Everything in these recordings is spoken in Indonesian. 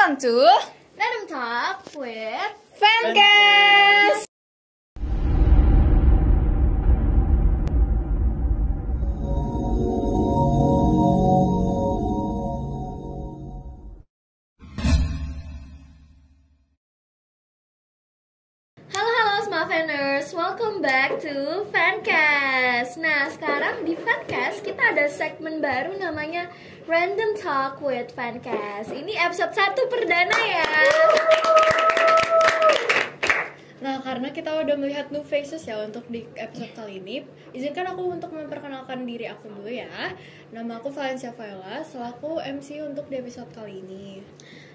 Welcome to Random Talk with Fancast. Halo Smart Fanners, welcome back to Fancast. Nah, sekarang di Fancast kita ada segmen baru namanya Random Talk with Fancast. Ini episode 1 perdana ya. Nah, karena kita udah melihat new faces ya untuk di episode kali ini, izinkan aku untuk memperkenalkan diri aku dulu ya. Nama aku Valencia Viola, selaku MC untuk di episode kali ini.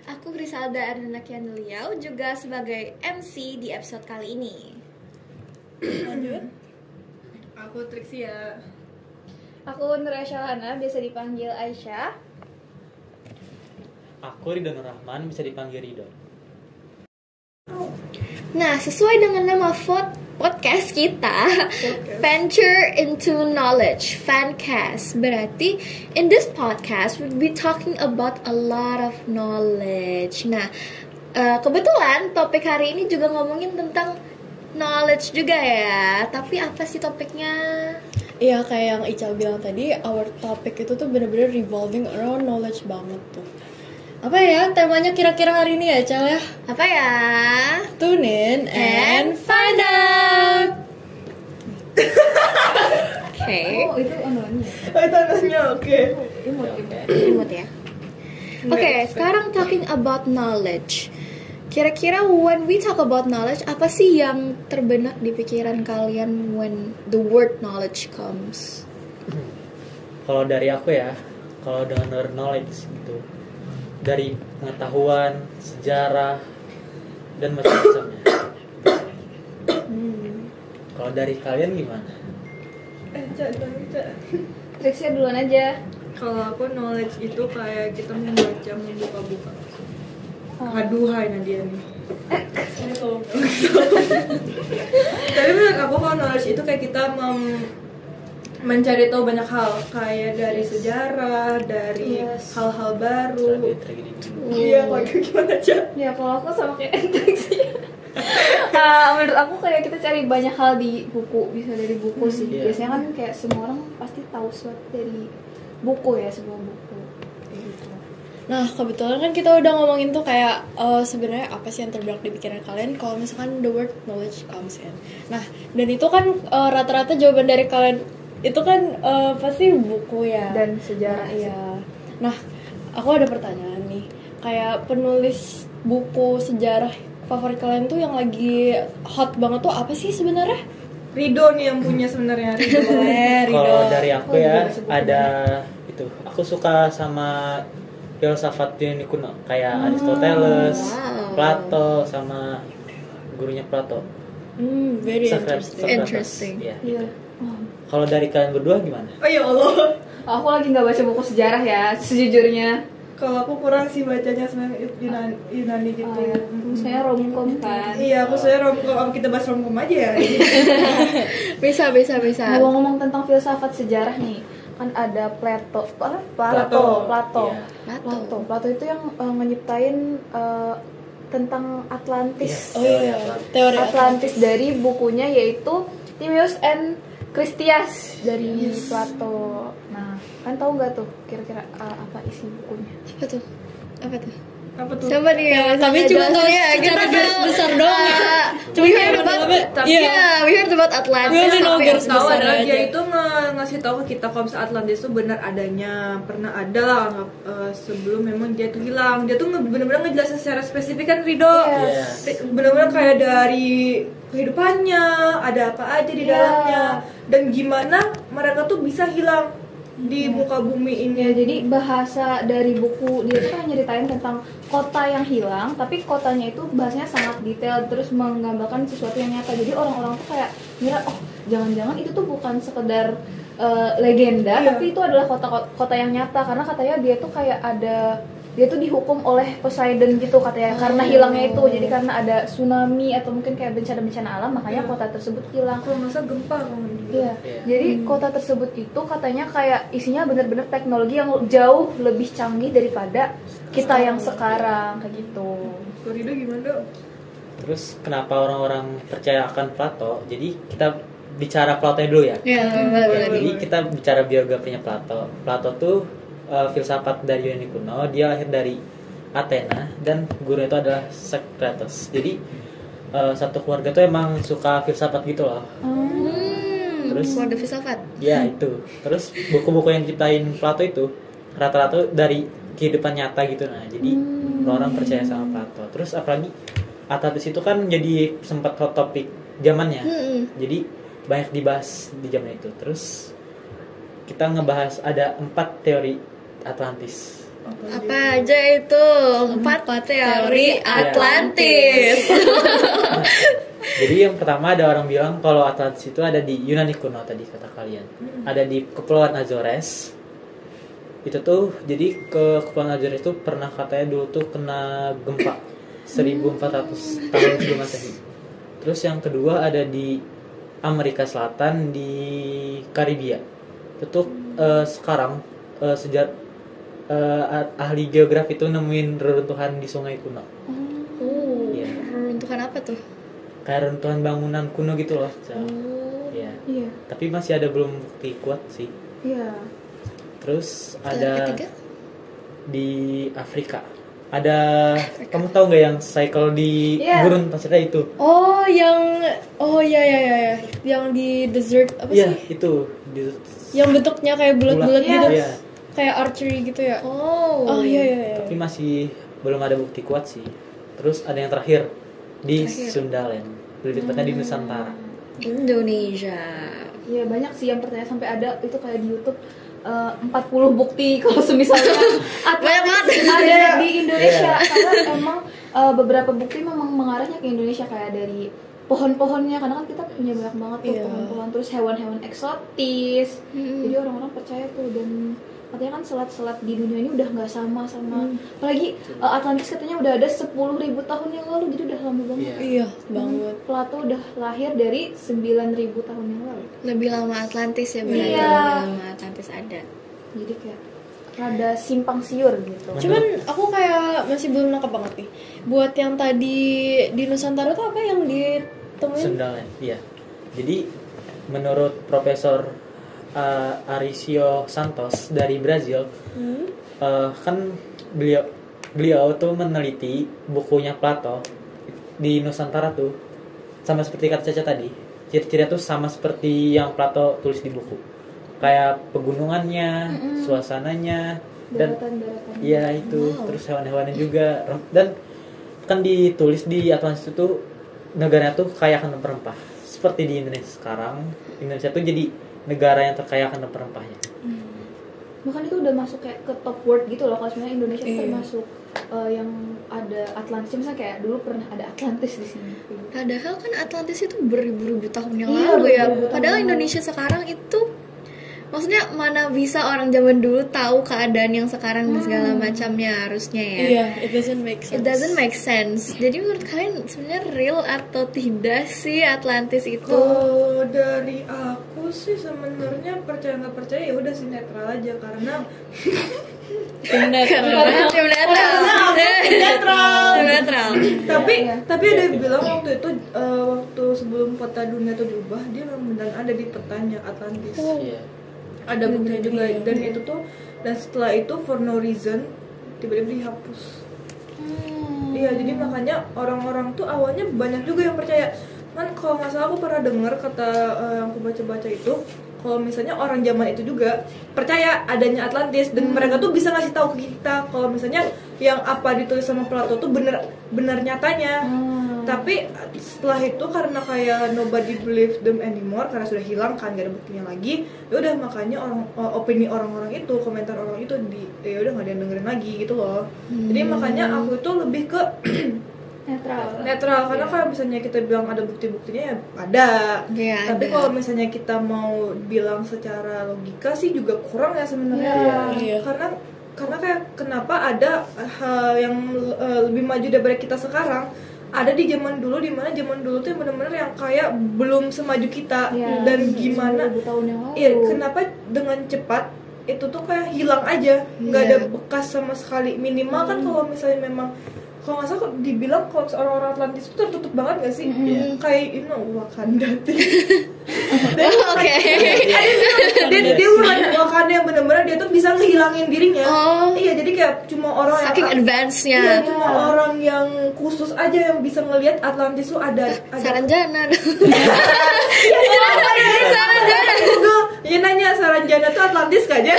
Aku Griselda Ardana Kianuliau, juga sebagai MC di episode kali ini. Lanjut. Aku Trixia. Aku Nur Shalana, biasa dipanggil Aisyah. Aku Ridho Nur Rahman, bisa dipanggil Ridho. Nah, sesuai dengan nama podcast kita, Venture into Knowledge, Fancast. Berarti, in this podcast, we'll be talking about a lot of knowledge. Nah, kebetulan topik hari ini juga ngomongin tentang knowledge juga ya. Tapi apa sih topiknya? Iya, kayak yang Ica bilang tadi, our topic itu tuh bener-bener revolving around knowledge banget tuh. Apa ya temanya kira-kira hari ini ya, Cal ya? Apa ya? Tune in and find out. Oke. Oh, itu anuannya. Tanahnya oke. Imut ya. Oke, sekarang talking about knowledge. Kira-kira when we talk about knowledge, apa sih yang terbenak di pikiran kalian when the word knowledge comes? Kalau dari aku ya, kalau dengan knowledge gitu, dari pengetahuan, sejarah, dan macam-macamnya. Kalau dari kalian gimana? Trixia duluan aja. Kalau aku knowledge itu kayak kita membaca, membuka-buka. Aduhai Nadia nih. Tapi menurut aku kalau knowledge itu kayak kita mencari tahu banyak hal, kayak dari sejarah, dari hal-hal baru. Tragedi. Iya, kalau gimana aja? Ya, kalau aku sama kayak Trixia. Menurut aku kayak kita cari banyak hal di buku, bisa dari buku sih. Iya. Biasanya kan kayak semua orang pasti tahu sesuatu dari buku ya, sebuah buku. Kayak gitu. Nah, kebetulan kan kita udah ngomongin tuh kayak sebenarnya apa sih yang terberak di pikiran kalian kalau misalkan the word knowledge comes in. Nah, dan itu kan rata-rata jawaban dari kalian itu kan pasti buku ya Dan sejarah sih. ya. Nah, aku ada pertanyaan nih. Kayak penulis buku sejarah favorit kalian tuh yang lagi hot banget tuh apa sih sebenarnya? Ridho nih yang punya sebenarnya. Kalau dari aku ya, ada itu. Aku suka sama filsafat Yunani kuno, kayak Aristoteles, Plato, sama gurunya Plato. Very Socrates. Interesting. Iya. Iya. Kalau dari kalian berdua gimana? Oh ya Allah. Aku lagi nggak baca buku sejarah ya, sejujurnya. Kalau aku kurang sih bacanya sebenarnya Yunani gitu. Oh, ya. Misalnya romcom kan. Iya, aku saya romcom, kita bahas romcom aja ya. Bisa. Ngomong-ngomong tentang filsafat sejarah nih, kan ada Plato. Iya. Plato itu yang nyiptain tentang Atlantis. Oh iya, teori Atlantis dari bukunya yaitu Timaeus and Chrysias dari Plato. Nah, kan tahu nggak tuh kira-kira apa isi bukunya? Apa tuh? Apa tuh? Coba nih ya, Tapi cuma tahu kita secara garis besar doang ya. We heard about we heard about Atlantis. We know Tapi garis Tahu besar adalah aja. dia itu ngasih tahu ke kita kalau misalnya Atlantis itu benar adanya, pernah ada lah sebelum memang dia tuh hilang. Dia tuh benar-benar ngejelasin secara spesifik kan Ridho. Yes. Benar-benar kayak dari kehidupannya, ada apa aja di dalamnya, dan gimana mereka tuh bisa hilang di muka bumi ini. Ya, jadi bahasa dari buku dia tuh kan nyeritain tentang kota yang hilang, tapi kotanya itu bahasanya sangat detail, terus menggambarkan sesuatu yang nyata. Jadi orang-orang tuh kayak ngira, oh jangan-jangan itu tuh bukan sekedar legenda, tapi itu adalah kota yang nyata, karena katanya dia tuh kayak ada dia tuh dihukum oleh Poseidon gitu katanya karena hilangnya itu. Jadi karena ada tsunami atau mungkin kayak bencana-bencana alam makanya kota tersebut hilang. Kalau nggak salah gempa kalau nggak salah. Iya. Jadi kota tersebut itu katanya kayak isinya bener-bener teknologi yang jauh lebih canggih daripada kita yang sekarang kayak gitu. Florida gimana dong? Terus kenapa orang-orang percaya akan Plato? Jadi kita bicara Platonya dulu ya. Ya, boleh. Jadi kita bicara biografinya Plato. Plato tuh filsafat dari Yunani kuno. Dia lahir dari Athena dan guru itu adalah Socrates. Jadi satu keluarga tuh emang suka filsafat gitu loh. Terus keluarga filsafat. ya itu. Terus buku-buku yang diciptain Plato itu rata-rata dari kehidupan nyata gitu. Nah, jadi orang percaya sama Plato. Terus apalagi Atlantis itu kan jadi sempat hot topic zamannya. Jadi banyak dibahas di zaman itu. Terus kita ngebahas ada 4 teori Atlantis. Apa aja itu? 4 teori Atlantis. Jadi yang pertama ada orang bilang kalau Atlantis itu ada di Yunani kuno tadi kata kalian. Ada di Kepulauan Azores. Itu tuh jadi ke Kepulauan Azores itu pernah katanya dulu tuh kena gempa 1400 tahun sebelum Masehi. Terus yang kedua ada di Amerika Selatan di Karibia. Itu tuh sekarang ahli geografi itu nemuin reruntuhan di sungai kuno. Iya. Reruntuhan apa tuh? Kayak reruntuhan bangunan kuno gitu loh. Iya. Iya. Tapi masih ada belum bukti kuat sih. Iya. Terus Yang ada ketiga? di Afrika. Ada kamu tahu nggak yang cycle di gurun pasir itu? Oh ya. Yang di desert apa Iya, sih? itu Yang bentuknya kayak bulat-bulat Bulat. gitu. Iya. Kayak archery gitu ya. Oh. Oh iya. Tapi masih belum ada bukti kuat sih. Terus ada yang terakhir di Sundaland, lebih tepatnya di Nusantara. Indonesia. Iya banyak sih yang pertanyaan sampai ada itu kayak di YouTube 40 bukti kalau semisalnya Atlantis ada di Indonesia karena emang beberapa bukti memang mengarahnya ke Indonesia kayak dari pohon-pohonnya karena kan kita punya banyak banget tuh pohon-pohon terus hewan-hewan eksotis jadi orang-orang percaya tuh dan katanya kan selat-selat di dunia ini udah nggak sama apalagi Atlantis katanya udah ada 10.000 tahun yang lalu jadi udah lama banget. Iya banget. Plato udah lahir dari 9.000 tahun yang lalu. Lebih lama Atlantis ya berarti. Iya. Lebih lama Atlantis ada. Jadi kayak rada simpang siur gitu. Cuman aku kayak masih belum nangkep banget nih. Buat yang tadi di Nusantara tuh apa yang ditemuin? Sundaland, iya. Jadi menurut Profesor Arisio Santos dari Brazil, kan beliau tuh meneliti bukunya Plato di Nusantara tuh sama seperti kata Caca tadi, ciri-cirinya tuh sama seperti yang Plato tulis di buku, kayak pegunungannya, suasananya, dan Daratan-daratan. iya itu, terus hewan-hewannya juga, dan kan ditulis di Atlantis itu negaranya tuh kaya akan rempah-rempah, seperti di Indonesia sekarang. Indonesia tuh jadi negara yang terkaya akan rempah-rempahnya. Bahkan itu udah masuk kayak ke top world gitu loh. Kalau sebenarnya Indonesia itu termasuk yang ada Atlantis. Misalnya kayak dulu pernah ada Atlantis di sini. Padahal kan Atlantis itu beribu-ribu tahun yang Iya, lalu ya. beribu-ribu tahun Padahal yang Indonesia sekarang itu maksudnya mana bisa orang zaman dulu tahu keadaan yang sekarang dan segala macamnya harusnya ya. Iya, it doesn't make sense. It doesn't make sense. Jadi menurut kalian sebenarnya real atau tidak sih Atlantis itu? Kalau dari aku sih sebenarnya percaya nggak percaya ya udah sih netral aja karena Netral. tapi ada yang bilang waktu itu waktu sebelum peta dunia itu diubah dia memang benar ada di petanya Atlantis. Iya. Ada buktinya juga dan itu tuh dan setelah itu for no reason tiba-tiba dihapus. Iya jadi makanya orang-orang tuh awalnya banyak juga yang percaya. Kan kalau nggak salah aku pernah dengar kata yang aku baca-baca itu kalau misalnya orang zaman itu juga percaya adanya Atlantis dan mereka tuh bisa ngasih tahu ke kita kalau misalnya yang apa ditulis sama Plato tuh benar nyatanya. Tapi setelah itu karena kayak nobody believe them anymore karena sudah hilang kan gak ada buktinya lagi. Ya udah makanya opini orang-orang itu, komentar orang itu ya udah nggak ada yang dengerin lagi gitu loh. Jadi makanya aku itu lebih ke netral karena kalau misalnya kita bilang ada bukti-buktinya ya ada. Ya, Tapi ada. kalau misalnya kita mau bilang secara logika sih juga kurang ya sebenarnya. Iya. Karena karena kayak kenapa ada hal yang lebih maju daripada kita sekarang ada di zaman dulu, di mana zaman dulu tuh benar-benar yang kayak belum semaju kita. Dan gimana 1000 tahun yang lalu. Iya, kenapa dengan cepat itu tuh kayak hilang aja, nggak ada bekas sama sekali. Minimal kan kalau misalnya memang, kalau nggak salah dibilang kalau orang-orang Atlantis itu tertutup banget nggak sih? Kayak Wakanda. Oke. Dia Wakanda yang benar-benar dia tuh bisa ngehilangin dirinya. Iya, jadi kayak cuma orang saking yang advance-nya. Iya, cuma orang yang khusus aja yang bisa ngelihat Atlantis tuh ada. Saranjana. Saranjana. Google, ya nanya Saranjana tuh Atlantis gak aja?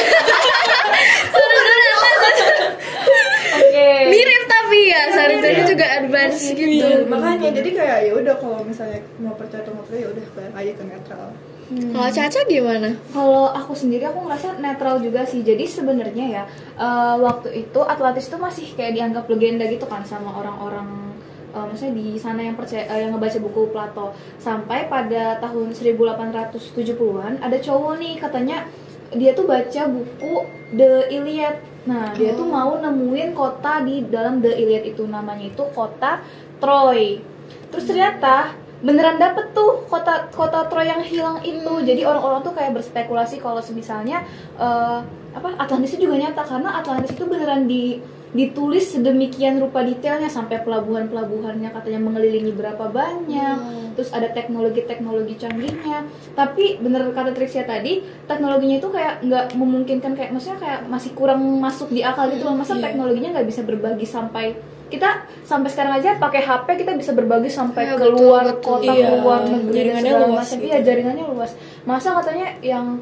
Oke. Mirip tapi ya, Saranjana juga advance gitu. Makanya jadi kayak ya udah, kalau misalnya mau percaya atau nggak percaya ya udah balik aja ke netral. Kalau Caca gimana? Kalau aku sendiri aku ngerasa netral juga sih. Jadi sebenarnya ya waktu itu Atlantis itu masih kayak dianggap legenda gitu kan sama orang-orang maksudnya di sana yang percaya yang ngebaca buku Plato. Sampai pada tahun 1870-an ada cowok nih, katanya dia tuh baca buku The Iliad. Nah, dia tuh mau nemuin kota di dalam The Iliad itu, namanya itu kota Troy. Terus ternyata beneran dapet tuh kota Troy yang hilang itu. Jadi orang-orang tuh kayak berspekulasi kalau misalnya Atlantis itu juga nyata, karena Atlantis itu beneran ditulis sedemikian rupa detailnya, sampai pelabuhan-pelabuhannya katanya mengelilingi berapa banyak. Terus ada teknologi canggihnya. Tapi bener kata Trixia tadi, teknologinya itu kayak nggak memungkinkan, kayak maksudnya kayak masih kurang masuk di akal gitu loh. Masa teknologinya nggak bisa berbagi sampai kita sampai sekarang aja pakai HP kita bisa berbagi sampai keluar kota, keluar negeri dan segala macam. Iya, jaringannya luas. Masa katanya yang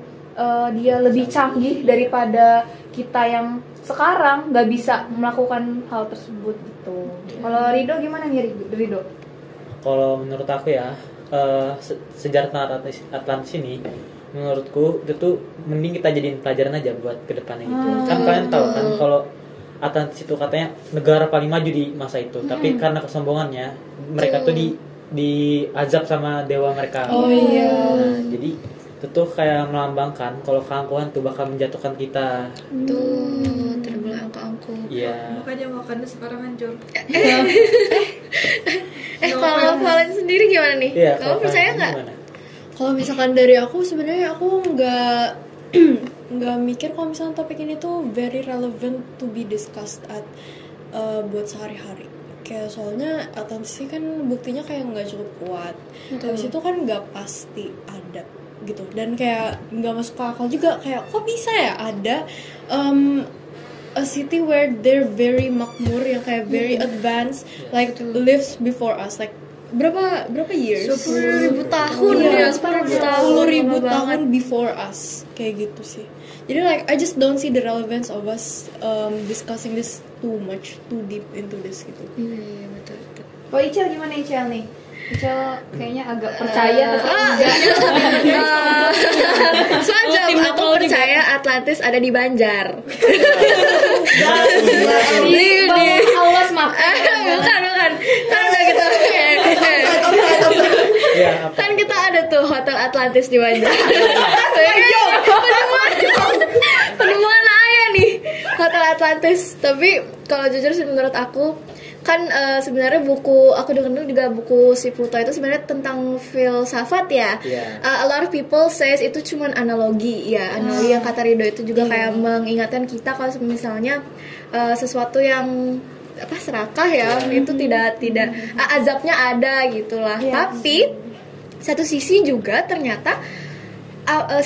dia lebih canggih daripada kita yang sekarang nggak bisa melakukan hal tersebut gitu. Kalau Rido gimana nih Rido? Kalau menurut aku ya, sejarah Atlantis ini menurutku itu tuh mending kita jadiin pelajaran aja buat kedepannya gitu. Kan kalian tahu kan kalau Atlantis itu katanya negara paling maju di masa itu, tapi karena kesombongannya mereka tuh diazab sama dewa mereka. Nah, jadi itu tuh kayak melambangkan kalau keangkuhan tuh bakal menjatuhkan kita. Tuh, terbelah angku-angku. Iya. Makanya Wakanda sekarang hancur. Kalau Valen sendiri gimana nih? Iya, Kamu percaya nggak? Kalau misalkan dari aku, sebenarnya aku nggak mikir kalau misalkan topik ini tuh very relevant to be discussed buat sehari-hari. Kayak soalnya Atlantis kan buktinya kayak nggak cukup kuat. Habis itu kan nggak pasti ada gitu, dan kayak nggak masuk akal juga, kayak kok bisa ya ada a city where they're very makmur, yang kayak very advanced, like lives before us, like berapa years? 10.000 tahun ya, 10.000 tahun before us, kayak gitu sih. Jadi like I just don't see the relevance of us discussing this too deep into this gitu. Iya, betul. Kalau Ical gimana Ical nih? Ical kayaknya agak percaya tapi enggak. Semacam aku percaya Atlantis ada di Banjar. Di bawah alas makan. Bukan. Kan udah gitu. Kan kita ada tuh Hotel Atlantis di Banjar. Penemuan ayah nih Hotel Atlantis. Tapi kalau jujur sih menurut aku kan sebenarnya buku aku dengar juga buku si Pluto itu sebenarnya tentang filsafat ya. A lot of people says itu cuman analogi ya, analogi yang kata Rido itu juga kayak mengingatkan kita kalau misalnya sesuatu yang serakah ya itu tidak azabnya ada gitulah. Tapi satu sisi juga ternyata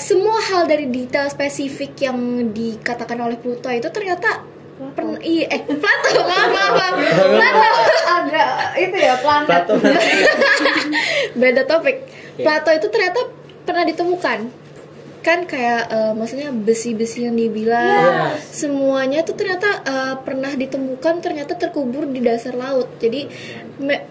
semua hal dari detail spesifik yang dikatakan oleh Pluto itu ternyata Plato, maaf. Plato agak itu ya planet. Beda topik. Plato itu ternyata pernah ditemukan. Kan kayak maksudnya besi-besi yang dibilang semuanya tuh ternyata pernah ditemukan, ternyata terkubur di dasar laut. Jadi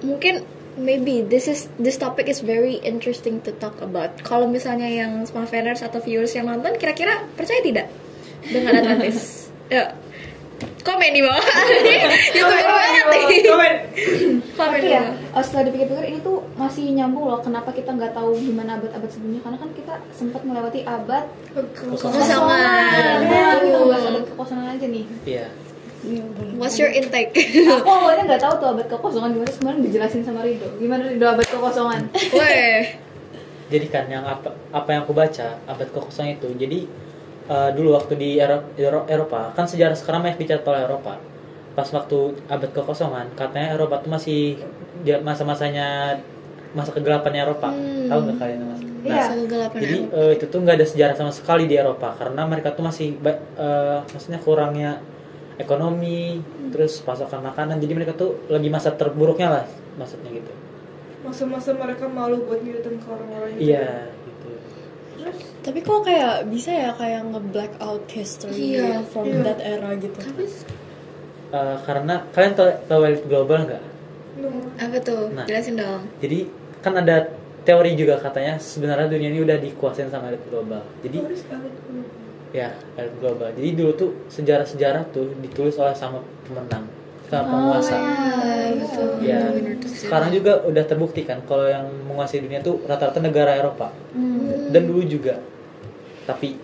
mungkin maybe this topic is very interesting to talk about. Kalau misalnya yang small fans atau viewers yang nonton kira-kira percaya tidak dengan Atlantis? Ya. Komen di bawah. YouTuber banget nih. Tapi ya setelah dipikir-pikir ini tuh masih nyambung loh, kenapa kita nggak tahu gimana abad-abad sebelumnya, karena kan kita sempat melewati abad Kekosongan. Nah, kita bahas abad kekosongan aja nih. Iya. What's your intake? Aku awalnya nggak tahu tuh abad kekosongan gimana, kemarin dijelasin sama Rido. Gimana Rido abad kekosongan? Weh. Jadi kan yang apa yang aku baca abad kekosongan itu, jadi dulu waktu di Eropa kan sejarah sekarang banyak dicatat oleh Eropa. Pas waktu abad kekosongan katanya Eropa tuh masih masa-masanya masa kegelapannya Eropa. Tahu nggak kalian mas? Iya. Jadi itu tuh nggak ada sejarah sama sekali di Eropa karena mereka tuh masih maksudnya kurangnya ekonomi, terus pasokan makanan. Jadi mereka tuh lagi masa terburuknya lah maksudnya gitu. Masa-masa mereka malu buat ngiritin ke orang-orang gitu. Iya gitu. Tapi kok kayak bisa ya kayak nge-black out history Iya. from that era gitu. Tapi Karena kalian tahu elit global nggak? apa tuh? Nah. Jelasin dong. Jadi kan ada teori juga katanya sebenarnya dunia ini udah dikuasain sama elit global. Jadi ya elit global. Jadi dulu tuh sejarah-sejarah tuh ditulis oleh sama pemenang, sama penguasa. Betul. Ya. Sekarang juga udah terbukti kan kalau yang menguasai dunia tuh rata-rata negara Eropa. Dan dulu juga. Tapi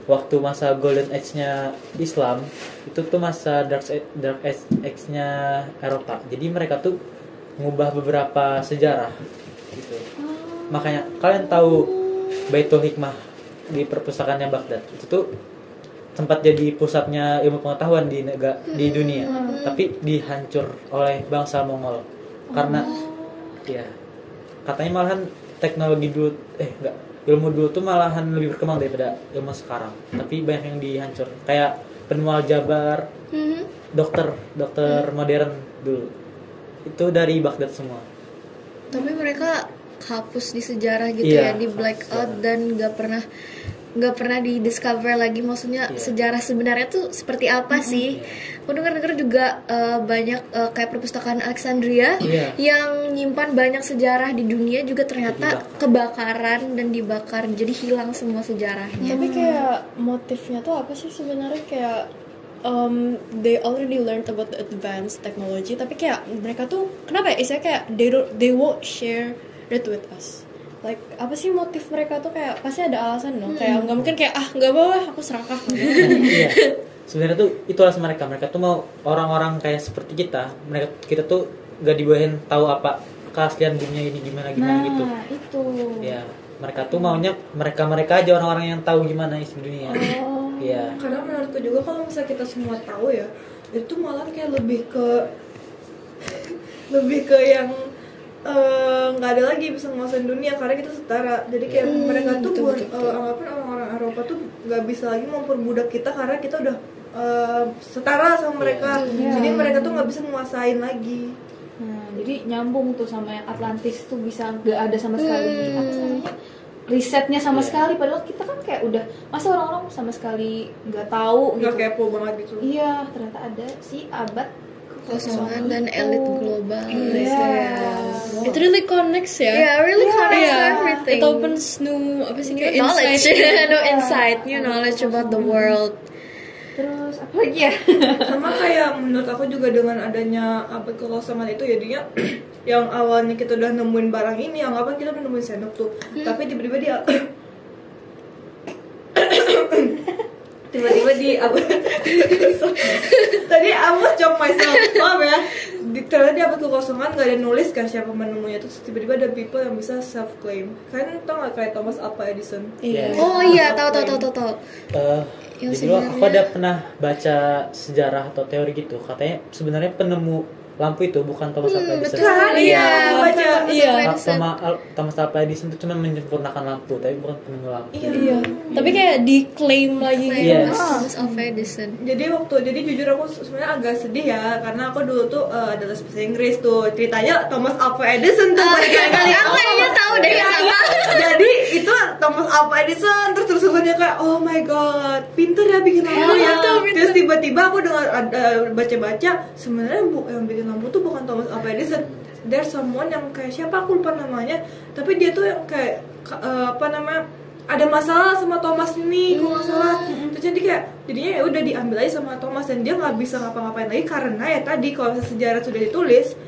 waktu masa golden age-nya Islam itu tuh masa dark age-nya Eropa. Jadi mereka tuh mengubah beberapa sejarah gitu. Makanya kalian tahu Baitul Hikmah di perpustakaannya Baghdad. Itu tuh sempat jadi pusatnya ilmu pengetahuan di dunia. Tapi dihancur oleh bangsa Mongol. Karena ya katanya malahan teknologi dulu ilmu dulu tuh malahan lebih berkembang daripada ilmu sekarang. Tapi banyak yang dihancur. Kayak penemu aljabar, dokter modern dulu. Itu dari Baghdad semua. Tapi mereka hapus di sejarah gitu Iya, ya, di black out dan nggak pernah di discover lagi, maksudnya sejarah sebenarnya tuh seperti apa sih. Aku dengar juga banyak kayak perpustakaan Alexandria yang nyimpan banyak sejarah di dunia juga ternyata kebakaran dan dibakar, jadi hilang semua sejarahnya. Tapi kayak motifnya tuh apa sih sebenarnya, kayak they already learned about the advanced technology, tapi kayak mereka tuh kenapa ya istilahnya kayak they won't share that with us. Like apa sih motif mereka tuh, kayak pasti ada alasan dong. Kayak nggak mungkin kayak nggak bawa aku serakah. Iya. Sebenarnya tuh itu alasan mereka tuh mau orang-orang kayak seperti kita tuh gak dibolehin tahu apa keaslian dunia ini gimana gitu. Itu. Ya, mereka tuh maunya mereka aja orang-orang yang tahu gimana isi dunia. Iya. Karena menurutku juga kalau misalnya kita semua tahu ya, itu malah kayak lebih ke yang nggak ada lagi bisa menguasai dunia karena kita setara. Jadi kayak mereka tuh anggapan orang-orang Eropa tuh nggak bisa lagi memperbudak kita karena kita udah setara sama mereka. Jadi mereka tuh nggak bisa menguasain lagi. Nah, jadi nyambung tuh sama yang Atlantis tuh bisa nggak ada sama sekali apa namanya risetnya sama sekali, padahal kita kan kayak udah masa orang-orang sama sekali nggak tahu Nggak gitu. kepo banget gitu. Iya, ternyata ada si abad Kekosongan dan elit global. It really connects ya. Yeah, really connects everything. It opens new apa sih kayak knowledge, insight. no insight, new knowledge about the world. Terus apa lagi ya? Sama kayak menurut aku juga dengan adanya abad kekosongan itu jadinya yang awalnya kita udah nemuin barang ini, anggapan kita udah nemuin sendok tuh, tapi tiba-tiba dia tiba-tiba di tadi I was joke myself, maaf ya. Ternyata di abad kekosongan gak ada nulis kan siapa menemunya, terus tiba-tiba ada people yang bisa self claim. Kan tau gak kayak Thomas Alva Edison? Iya. Oh iya, tahu. Yang Jadi aku ada pernah baca sejarah atau teori gitu, katanya sebenarnya penemu lampu itu bukan Thomas Alva Edison. Kan? Iya, baca. Thomas Alva Edison itu cuma menyempurnakan lampu, tapi bukan penemu lampu. Iya. Tapi kayak diklaim lagi. Yes. Thomas Alva Edison. Jadi jujur aku sebenarnya agak sedih ya, karena aku dulu tuh ada les bahasa Inggris tuh, ceritanya Thomas Alva Edison tuh berkali-kali. Aku kayaknya tahu deh sama. Jadi itu Thomas Alva Edison terus-terusannya kayak oh my god, pinter ya bikin lampu ya. Terus tiba-tiba aku dengar baca-baca sebenarnya yang bikin lampu tuh bukan Thomas Alva Edison. There's someone yang kayak siapa aku lupa namanya, tapi dia tuh yang kayak ada masalah sama Thomas ini kalau nggak salah. Terus jadinya ya udah diambil aja sama Thomas dan dia nggak bisa ngapa-ngapain lagi karena ya tadi kalau sejarah sudah ditulis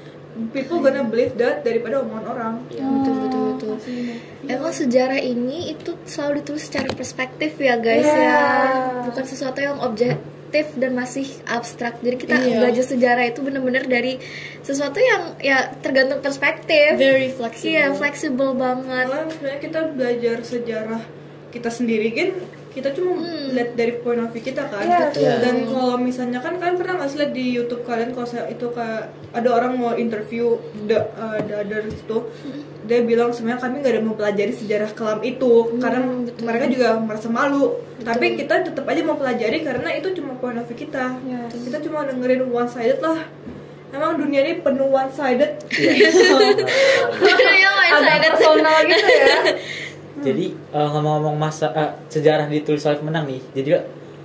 people gonna believe that daripada omongan orang. Betul. Emang sejarah ini itu selalu ditulis secara perspektif ya guys ya, bukan sesuatu yang objektif dan masih abstrak. Jadi kita belajar sejarah itu benar-benar dari sesuatu yang ya tergantung perspektif. Very flexible. Iya, fleksibel banget. Malah sebenarnya kita belajar sejarah kita sendiri kan kita cuma lihat dari point of view kita kan. Dan kalau misalnya kan kalian pernah nggak sih lihat di YouTube kalian kalau itu kayak ada orang mau interview the others itu, dia bilang sebenarnya kami nggak ada mempelajari sejarah kelam itu karena mereka juga merasa malu. Tapi kita tetap aja mau pelajari karena itu cuma point of view kita. Kita cuma dengerin one sided lah. Emang dunia ini penuh one sided. Ada personal gitu ya. Jadi ngomong-ngomong sejarah ditulis oleh pemenang nih. Jadi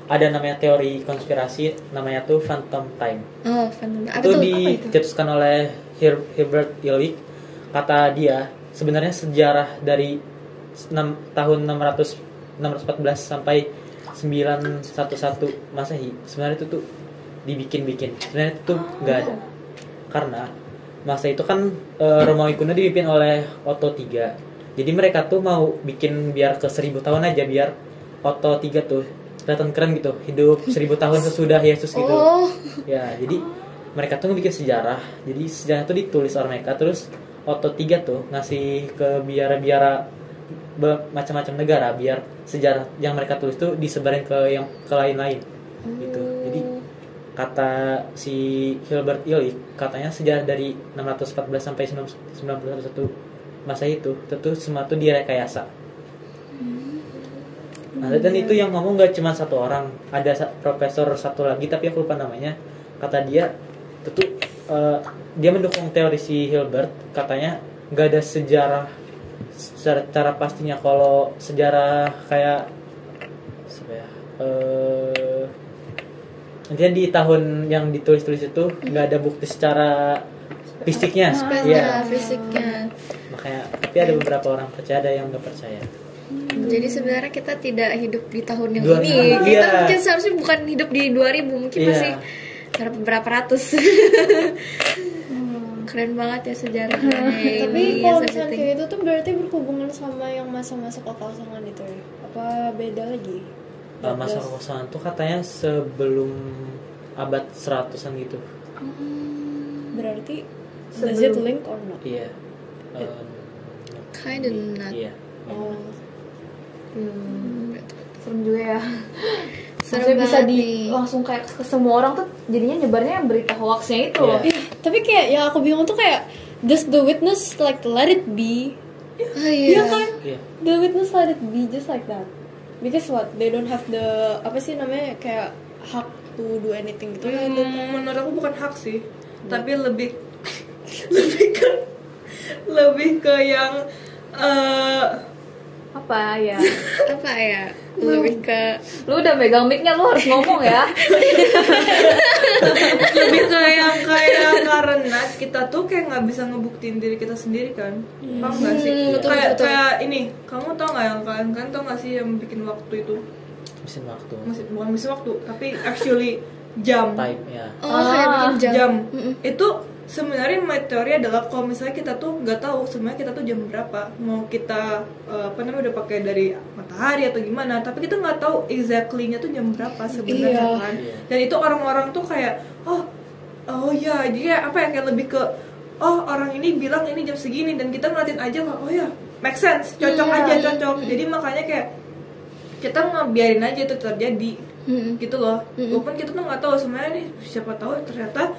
ada namanya teori konspirasi namanya tuh Phantom Time. Oh, Phantom Time. Itu dicetuskan oleh Herbert Illich. Kata dia sebenarnya sejarah dari tahun 614 sampai 911 Masehi sebenarnya itu tuh dibikin-bikin. Sebenarnya itu tuh nggak ada. Karena masa itu kan Romawi kuno dipimpin oleh Otto III. Jadi mereka tuh mau bikin biar ke 1000 tahun aja biar Otto III tuh kelihatan keren gitu, hidup 1000 tahun sesudah Yesus gitu. Ya, jadi mereka tuh bikin sejarah. Jadi sejarah itu ditulis oleh mereka, terus Otto III tuh ngasih ke biara-biara macam-macam negara biar sejarah yang mereka tulis tuh disebarin ke lain-lain gitu. Jadi kata si Herbert Illich katanya sejarah dari 614 sampai 911 masa itu tentu semua tuh direkayasa. Nah, dan itu yang ngomong gak cuma satu orang, ada profesor satu lagi tapi aku lupa namanya. Kata dia tentu dia mendukung teori si Hilbert, katanya gak ada sejarah secara pastinya kalau sejarah kayak intinya di tahun yang ditulis-tulis itu nggak ada bukti secara fisiknya, fisiknya. Makanya, tapi ada beberapa orang percaya, ada yang nggak percaya. Jadi sebenarnya kita tidak hidup di tahun yang 2000, ini. Kita mungkin seharusnya bukan hidup di 2000, mungkin masih beberapa ratus. Keren banget ya sejarahnya. Tapi kalau misalnya kayak itu tuh berarti berhubungan sama yang masa-masa kekosongan itu ya? Apa beda lagi? Masa kekosongan tuh katanya sebelum abad 100-an gitu. Berarti does it link or not? Iya. Kinda not. Iya. Serem juga ya. Serem bisa banget langsung kayak ke semua orang tuh jadinya nyebarnya berita hoaxnya itu loh. Iya, tapi kayak yang aku bingung tuh kayak does the witness like let it be? Iya kan? Iya. The witness let it be just like that. Because what? They don't have the apa sih namanya kayak hak to do anything gitu. Menurut aku bukan hak sih, tapi lebih ke yang Apa ya? Lebih ke Lu udah megang mic-nya, lu harus ngomong ya. lebih ke yang kayak karena kita tuh kayak nggak bisa ngebuktiin diri kita sendiri kan, paham nggak sih? Betul. Kayak ini, kamu tau nggak yang kalian tau nggak sih yang bikin waktu itu? Mesin waktu. Bukan mesin waktu, tapi actually jam. Time ya. kayak bikin jam. Itu sebenarnya my teori adalah kalau misalnya kita tuh nggak tahu sebenarnya kita tuh jam berapa, mau kita udah pakai dari matahari atau gimana, tapi kita nggak tahu exactly-nya tuh jam berapa sebenarnya kan. Dan itu orang-orang tuh kayak oh ya, dia kayak lebih ke orang ini bilang ini jam segini dan kita ngeliatin aja make sense, cocok. Jadi makanya kayak kita ngebiarin aja itu terjadi gitu loh. Walaupun kita tuh nggak tahu sebenarnya nih, siapa tahu ternyata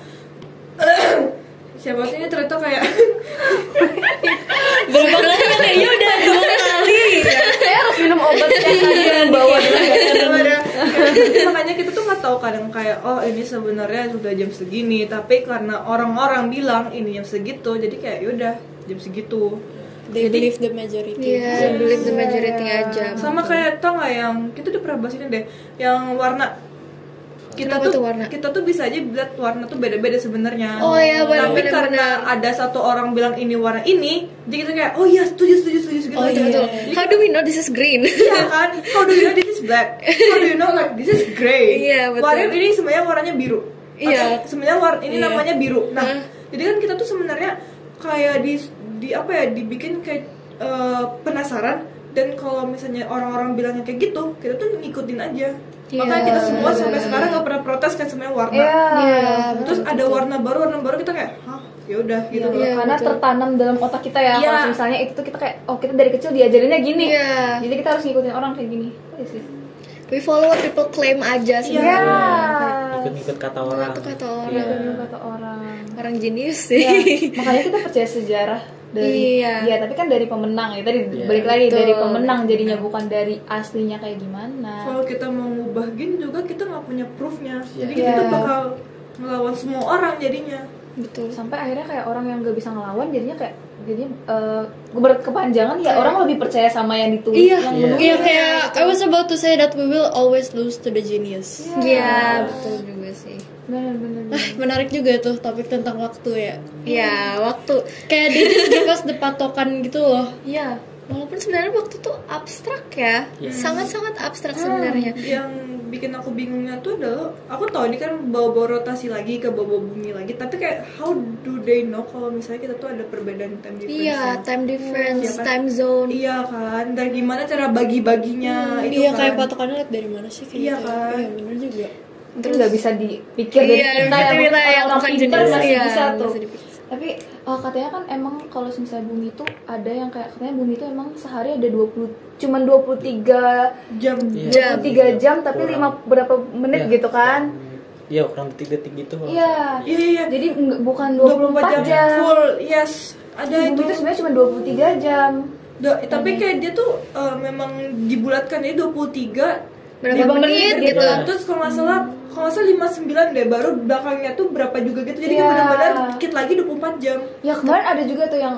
siapa sih ini ternyata kayak Berapa kali kayaknya udah 2 kali. Saya harus minum obat yang bawa Jadi makanya kita tuh nggak tahu kadang kayak ini sebenarnya sudah jam segini, tapi karena orang-orang bilang ini jam segitu, jadi kayak yaudah jam segitu. They believe the majority. Iya, believe the majority aja. Sama kayak tau nggak yang kita udah pernah bahas ini deh, yang warna. Kita tuh bisa aja lihat warna tuh beda-beda sebenarnya. Oh iya, tapi karena ada satu orang bilang ini warna ini, jadi kita kayak iya setuju gitu. Oh iya, betul. How do we know this is green? Iya kan? How do you know this is black? How do you know like this is gray? Iya, betul. Warna ini sebenarnya warnanya biru. Iya. Sebenarnya ini Iya. namanya biru. Nah, jadi kan kita tuh sebenarnya kayak di apa ya, dibikin kayak penasaran, dan kalau misalnya orang-orang bilangnya kayak gitu, kita tuh ngikutin aja. Iya. Makanya kita semua sampai sekarang nggak pernah protes kan, semuanya warna. Iya. Terus ada warna baru kita kayak, hah, ya udah gitu loh. Iya, Karena betul. tertanam dalam otak kita ya. Iya. Kalau misalnya itu tuh kita kayak, oh kita dari kecil diajarinnya gini. Iya. Jadi kita harus ngikutin orang kayak gini. Iya sih. We follow what people claim aja Iya. sebenarnya. Ikut-ikut kata orang. Ikut kata orang. Iya. Bener kata orang. Orang jenius sih. Ya, makanya kita percaya sejarah dari Iya. tapi kan dari pemenang ya tadi Iya. balik lagi dari Betul. pemenang jadinya bukan dari aslinya kayak gimana. Kalau kita mau ngubah gini juga kita nggak punya proofnya, Iya. jadi kita Iya. tuh bakal ngelawan semua orang jadinya. Betul. Sampai akhirnya kayak orang yang gak bisa ngelawan jadinya kayak jadinya berkepanjangan ya orang lebih percaya sama yang ditulis Iya, yang Iya. menulis. Iya kayak I was about to say that we will always lose to the genius. Iya, betul juga sih. Bener. Menarik juga tuh topik tentang waktu ya. Iya, waktu. Kayak they just give us the patokan gitu loh. Iya. Walaupun sebenarnya waktu tuh abstrak ya, Iya. sangat-sangat abstrak sebenarnya. Yang bikin aku bingungnya tuh adalah, aku tahu ini kan bawa rotasi lagi ke bawa bumi lagi, tapi kayak how do they know kalau misalnya kita tuh ada perbedaan time difference? Iya, time difference, Iya kan? time zone. Iya kan, dan gimana cara bagi-baginya itu Iya kan. kayak patokannya lihat dari mana sih kayak Iya gitu. kan? Iya bener juga. Terus nggak bisa dipikir dari Iya, kita kita yang orang bukan pintar jenis. masih Iya, bisa tuh. masih dipikir. Tapi katanya kan emang kalau misalnya bumi itu ada yang kayak katanya bumi itu emang sehari ada 23 jam. Iya. 23 jam tapi Kurang. 5 berapa menit Iya. gitu kan. Iya, kurang detik-detik gitu. Iya. Iya. Jadi bukan 24 jam. full, yes. Ada Bumi itu. itu sebenarnya cuma 23 jam. Tapi kayak dia tuh memang dibulatkan jadi 23 Berapa menit gitu. Terus kalau nggak salah 59 deh, baru belakangnya tuh berapa juga gitu. Jadi Iya. benar-benar dikit lagi 24 jam. Ya kemarin ada juga tuh yang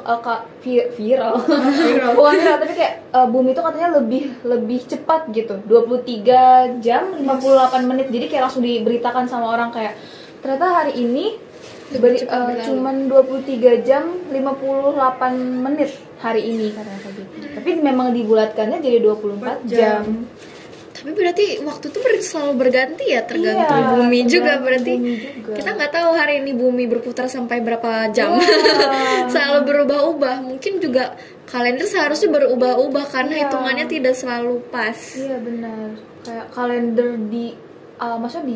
viral. Viral. Bukan viral tapi kayak bumi itu katanya lebih cepat gitu. 23 jam 58 menit. Jadi kayak langsung diberitakan sama orang kayak ternyata hari ini cuman 23 jam 58 menit hari ini katanya kayak gitu. Tapi memang dibulatkannya jadi 24 jam. Tapi berarti waktu tuh selalu berganti ya, tergantung Iya, bumi juga tergantung berarti. bumi juga. Kita nggak tahu hari ini bumi berputar sampai berapa jam. Iya. Selalu berubah-ubah. Mungkin juga kalender seharusnya berubah-ubah karena Iya. hitungannya tidak selalu pas. Iya benar. Kayak kalender maksudnya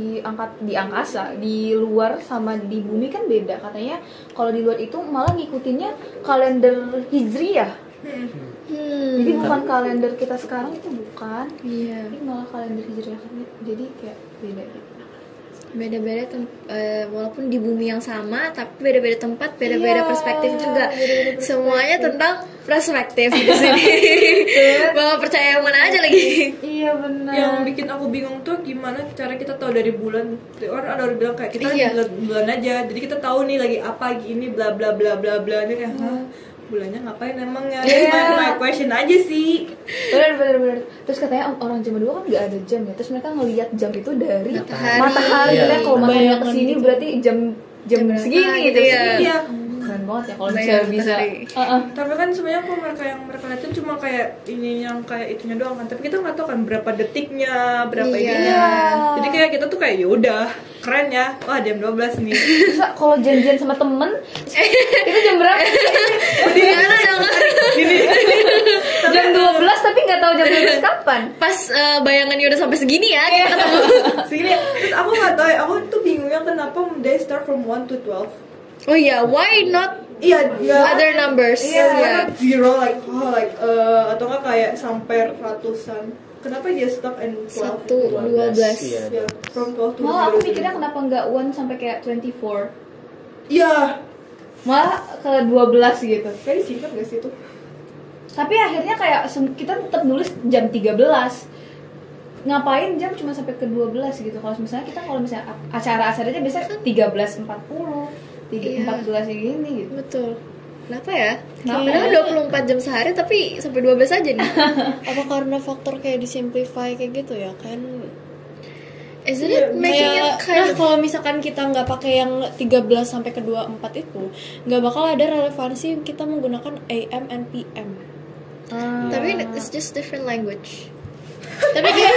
di angkasa, di luar sama di bumi kan beda. Katanya kalau di luar itu malah ngikutinnya kalender Hijriyah. Jadi bukan kalender kita sekarang itu bukan. Iya. Ini malah kalender Hijriyah. Jadi kayak beda gitu. Beda-beda walaupun di bumi yang sama tapi beda-beda tempat, beda-beda Iya, perspektif juga. beda-beda perspektif. Semuanya tentang perspektif di sini. Bawa percaya yang mana aja lagi. Iya benar. Yang bikin aku bingung tuh gimana cara kita tahu dari bulan. Orang ada orang bilang kayak kita Iya. bulan aja. Jadi kita tahu nih lagi apa gini bla bla bla bla bla. Ini kayak hah, bulannya ngapain emangnya? Iya. My question aja sih. Benar. Terus katanya orang zaman dulu kan nggak ada jam ya. Terus mereka ngelihat jam itu dari Matahari. matahari. Iya. Kan kalau mataharinya Bayangan kesini gitu. berarti jam berapa segini gitu. gitu ya. segini. Iya. Keren banget ya kalau Bayangan misalnya bisa. matahari. Tapi kan sebenarnya kok mereka liatin cuma kayak ini yang kayak itunya doang kan. Tapi kita nggak tahu kan berapa detiknya, berapa Iya. ininya. Jadi kayak kita tuh kayak ya udah keren ya. Wah jam 12 nih. Terus kalau janjian sama temen itu jam berapa? Gimana dong? Jam 12 tapi nggak tahu jam 12 kapan. Pas bayangannya udah sampai segini ya, kita ketemu. Segini. Terus aku nggak tahu. Aku tuh bingungnya kenapa they start from 1 to 12. Oh iya, why not Iya, other numbers? Iya, Iya. not zero atau nggak kayak sampai ratusan. Kenapa dia stuck in 12? 12. Iya. Ya, from 12 to Malah aku 0. mikirnya kenapa nggak 1 sampai kayak 24. Iya. Malah ke 12 gitu. Kayak disingkat gak sih itu? Tapi akhirnya kayak kita tetap nulis jam 13. Ngapain jam cuma sampai ke 12 gitu. Kalau misalnya acara-acaranya biasanya kan 13.40, Iya. 14 gini gitu. Betul. Kenapa ya? Kenapa? Padahal 24 jam sehari tapi sampai 12 aja nih. Apa karena faktor kayak disimplify kayak gitu ya kan? Isn't it making it kind Nah of kalau misalkan kita nggak pakai yang 13 sampai ke 24 itu nggak bakal ada relevansi kita menggunakan AM and PM. tapi it's just different language. Tapi kayak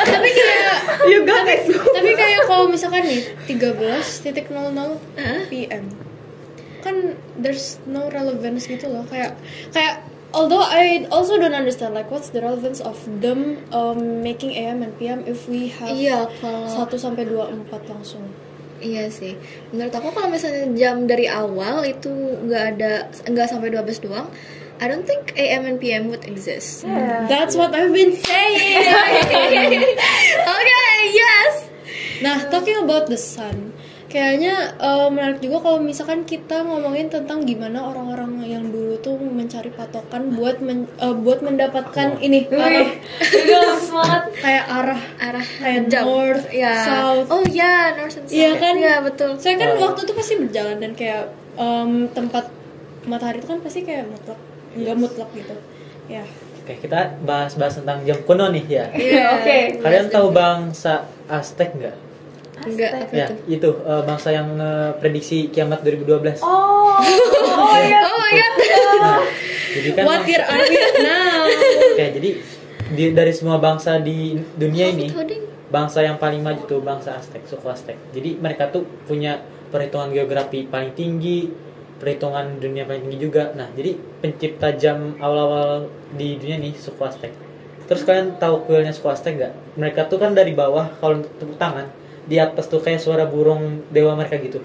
Tapi kayak You got it. tapi kayak kalau misalkan nih 13.00 PM kan there's no relevance gitu loh, kayak although I also don't understand like what's the relevance of them making AM and PM if we have Iya, kalau 1-24 langsung. iya sih. Menurut aku kalau misalnya jam dari awal itu nggak sampai 12 doang, I don't think AM and PM would exist. That's what I've been saying. Okay, yes. Nah, talking about the sun, kayaknya menarik juga kalau misalkan kita ngomongin tentang gimana orang-orang yang dulu tuh mencari patokan buat mendapatkan ini Semangat. kayak arah kayak north, Ya. south. Oh ya, north and south. Iya kan? Iya, betul. Saya kan waktu itu pasti berjalan dan kayak tempat matahari itu kan pasti kayak mutlak, nggak mutlak gitu. Ya. Oke, kita bahas tentang jam kuno nih ya. Iya, Oke. Kalian tahu bangsa Aztec nggak? Enggak apa Ya, itu bangsa yang prediksi kiamat 2012. Oh iya. Oh my god. Nah, jadi kan What year are we now? Oke, jadi dari semua bangsa di dunia ini, Coding. bangsa yang paling maju tuh bangsa Aztec, suku Aztec. Jadi mereka tuh punya perhitungan geografi paling tinggi, perhitungan dunia paling tinggi juga. Nah, jadi pencipta jam awal-awal di dunia nih suku Aztec. Terus kalian tahu kuilnya suku Aztec nggak? Mereka tuh kan dari bawah kalau untuk tepuk tangan, di atas tuh kayak suara burung dewa mereka gitu.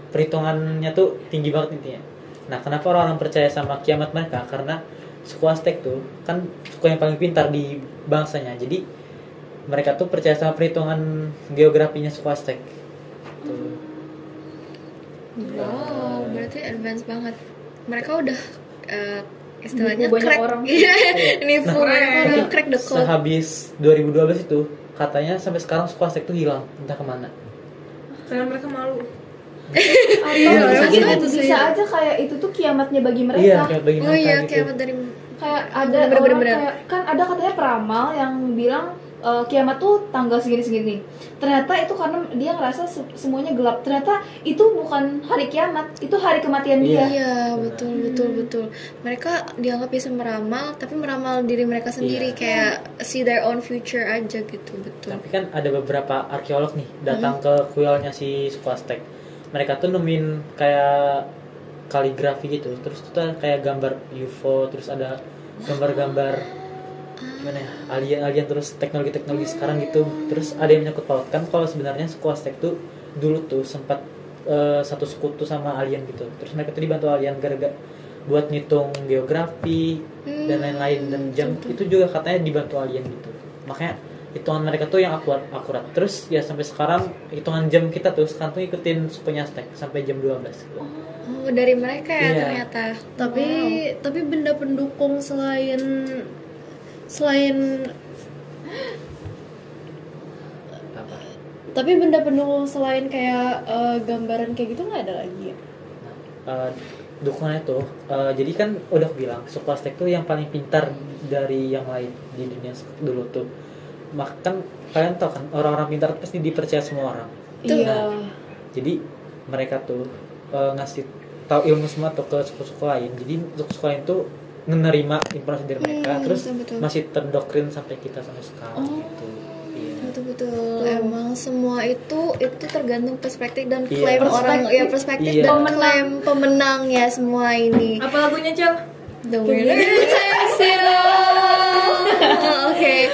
Perhitungannya tuh tinggi banget intinya. Nah, kenapa orang-orang percaya sama kiamat mereka? Karena suku Aztec tuh kan suku yang paling pintar di bangsanya. Jadi mereka tuh percaya sama perhitungan geografinya suku Aztec. Tuh. Wow, berarti advance banget. Mereka udah istilahnya Nipu banyak crack. orang. Iya, nipu banyak orang, Tapi crack the code. sehabis 2012 itu katanya sampai sekarang suku Aztec tuh hilang, entah kemana. Karena mereka malu. Atau Iya, mungkin bisa aja kayak itu tuh kiamatnya bagi mereka. Iya, kayak bagi Oh mereka iya, gitu. kiamat dari Kayak ada Bener-bener. orang kayak kan ada katanya peramal yang bilang kiamat tuh tanggal segini-segini. Ternyata itu karena dia ngerasa semuanya gelap. Ternyata itu bukan hari kiamat, itu hari kematian dia. Iya, betul. Mereka dianggap bisa meramal, tapi meramal diri mereka sendiri, Iya. kayak see their own future aja gitu, betul. Tapi kan ada beberapa arkeolog nih datang ke kuilnya si suku Aztec. Mereka tuh nemuin kayak kaligrafi gitu. Terus tuh kayak gambar UFO, terus ada gambar-gambar gimana ya, alien terus teknologi sekarang gitu. Terus ada yang menyangkut pautkan kalau sebenarnya suku Aztec tuh dulu tuh sempat satu sekutu sama alien gitu. Terus mereka tuh dibantu alien gara-gara buat ngitung geografi dan lain-lain, dan jam itu juga katanya dibantu alien gitu. Makanya hitungan mereka tuh yang akurat. Terus ya sampai sekarang hitungan jam kita tuh sekarang tuh ngikutin sukunya Aztec sampai jam 12 gitu. Oh, dari mereka ya Iya. ternyata. Tapi benda pendukung selain Apa? tapi benda pendukung selain kayak gambaran kayak gitu nggak ada lagi ya? Dukungannya tuh jadi kan udah aku bilang suku Aztec tuh yang paling pintar dari yang lain di dunia dulu tuh. Makan kalian tahu kan orang-orang pintar pasti dipercaya semua orang. Iya. Jadi mereka tuh ngasih tahu ilmu semua tuh ke suku-suku lain. Jadi suku-suku lain tuh menerima informasi dari mereka, terus betul. masih terdoktrin sampai kita sampai sekarang gitu. Iya. Betul. Emang semua itu tergantung perspektif dan Iya. klaim orang, Perspektif. ya perspektif Iya. dan klaim pemenang ya semua ini. Apa lagunya, Cel? The winner takes it all. Okay.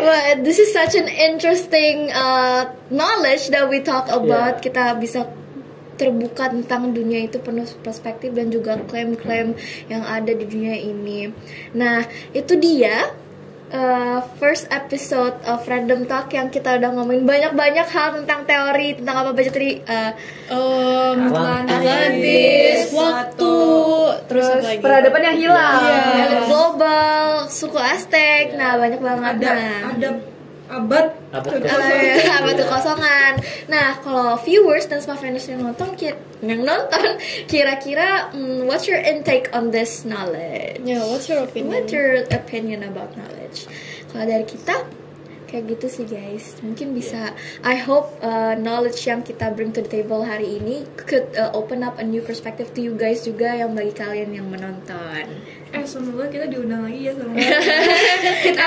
Well, this is such an interesting knowledge that we talk about. Yeah. Kita bisa terbuka tentang dunia itu penuh perspektif dan juga klaim-klaim yang ada di dunia ini. Nah, itu dia first episode of Random Talk yang kita udah ngomongin banyak-banyak hal tentang teori, tentang apa baca tadi Atlantis, waktu, terus apa lagi? Peradaban yang hilang. elit global, suku Aztec, nah banyak banget. Ada abad Abad kekosongan. Nah, kalau viewers dan semua fans yang nonton, kira-kira what's your intake on this knowledge? Yeah, what's your opinion? What's your opinion about knowledge? Kalau dari kita, Kayak gitu sih guys. Mungkin bisa I hope knowledge yang kita bring to the table hari ini could open up a new perspective to you guys juga, yang bagi kalian yang menonton. Semoga kita diundang lagi ya sama kita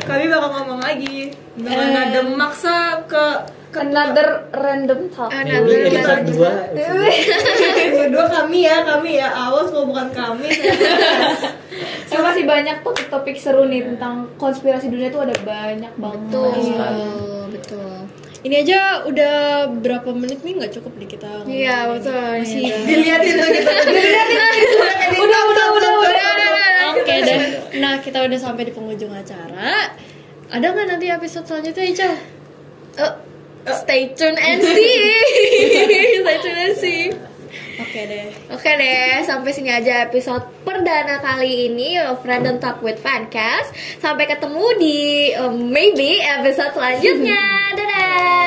kami bakal ngomong lagi dengan nada maksa ke Another random talk. Maybe episode 2. kedua kami ya awas kalau bukan kami. Saya masih banyak topik-topik seru nih tentang konspirasi dunia tuh ada banyak banget. Betul. Ini aja udah berapa menit nih, nggak cukup nih kita. Iya betul. Masih Dilihatin tuh gitu. Udah. Oke deh. Nah, kita udah sampai di penghujung acara. Ada nggak nanti episode selanjutnya, Ica? stay tune and see. Stay tune and see. Oke deh, sampai sini aja episode perdana kali ini of Random Talk with Fancast. Sampai ketemu di maybe episode selanjutnya. Dadah.